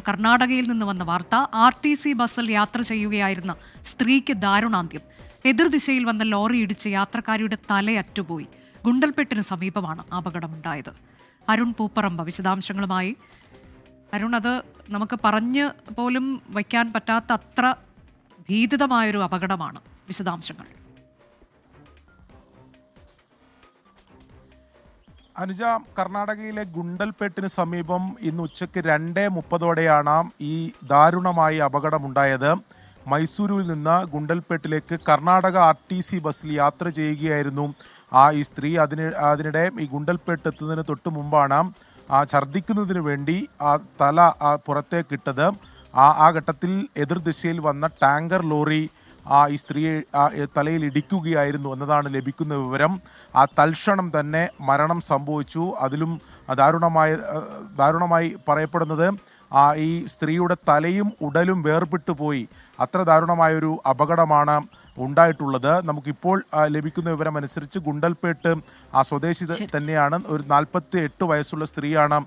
കർണാടകയിൽ നിന്ന് വന്ന വാർത്ത. RTC ബസ്സിൽ യാത്ര ചെയ്യുകയായിരുന്ന സ്ത്രീക്ക് ദാരുണാന്ത്യം. എതിർദിശയിൽ വന്ന ലോറി ഇടിച്ച് യാത്രക്കാരിയുടെ തലയറ്റുപോയി. ഗുണ്ടൽപെട്ടിന് സമീപമാണ് അപകടമുണ്ടായത്. അരുൺ പൂപ്പറമ്പ വിശദാംശങ്ങളുമായി. അരുൺ, അത് നമുക്ക് പറഞ്ഞ് പോലും വയ്ക്കാൻ പറ്റാത്ത അത്ര ഭീതിതമായൊരു അപകടമാണ്. വിശദാംശങ്ങൾ. അനുജ, കർണാടകയിലെ ഗുണ്ടൽപേട്ടിന് സമീപം ഇന്ന് ഉച്ചയ്ക്ക് 2:30 ഈ ദാരുണമായ അപകടമുണ്ടായത്. മൈസൂരുവിൽ നിന്ന് ഗുണ്ടൽപേട്ടിലേക്ക് കർണാടക RTC ബസ്സിൽ യാത്ര ചെയ്യുകയായിരുന്നു ഈ സ്ത്രീ. അതിനിടെ ഈ ഗുണ്ടൽപേട്ട് എത്തുന്നതിന് തൊട്ട് മുമ്പാണ് ഛർദ്ദിക്കുന്നതിന് വേണ്ടി തല പുറത്തേക്കിട്ടത്. ആ ഘട്ടത്തിൽ എതിർദിശയിൽ വന്ന ടാങ്കർ ലോറി ഈ സ്ത്രീയെ തലയിൽ ഇടിക്കുകയായിരുന്നു എന്നതാണ് ലഭിക്കുന്ന വിവരം. തൽക്ഷണം തന്നെ മരണം സംഭവിച്ചു. അതിലും ദാരുണമായി പറയപ്പെടുന്നത് ഈ സ്ത്രീയുടെ തലയും ഉടലും വേർപെട്ടു പോയി. അത്ര ദാരുണമായൊരു അപകടമാണ് ഉണ്ടായിട്ടുള്ളത്. നമുക്കിപ്പോൾ ലഭിക്കുന്ന വിവരം അനുസരിച്ച് ഗുണ്ടൽപേട്ട് സ്വദേശി തന്നെയാണ്. ഒരു 48 വയസ്സുള്ള സ്ത്രീയാണ്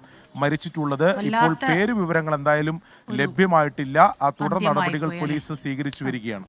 മരിച്ചിട്ടുള്ളത്. ഇപ്പോൾ പേര് വിവരങ്ങൾ എന്തായാലും ലഭ്യമായിട്ടില്ല. തുടർ നടപടികൾ പോലീസ് സ്വീകരിച്ചു വരികയാണ്.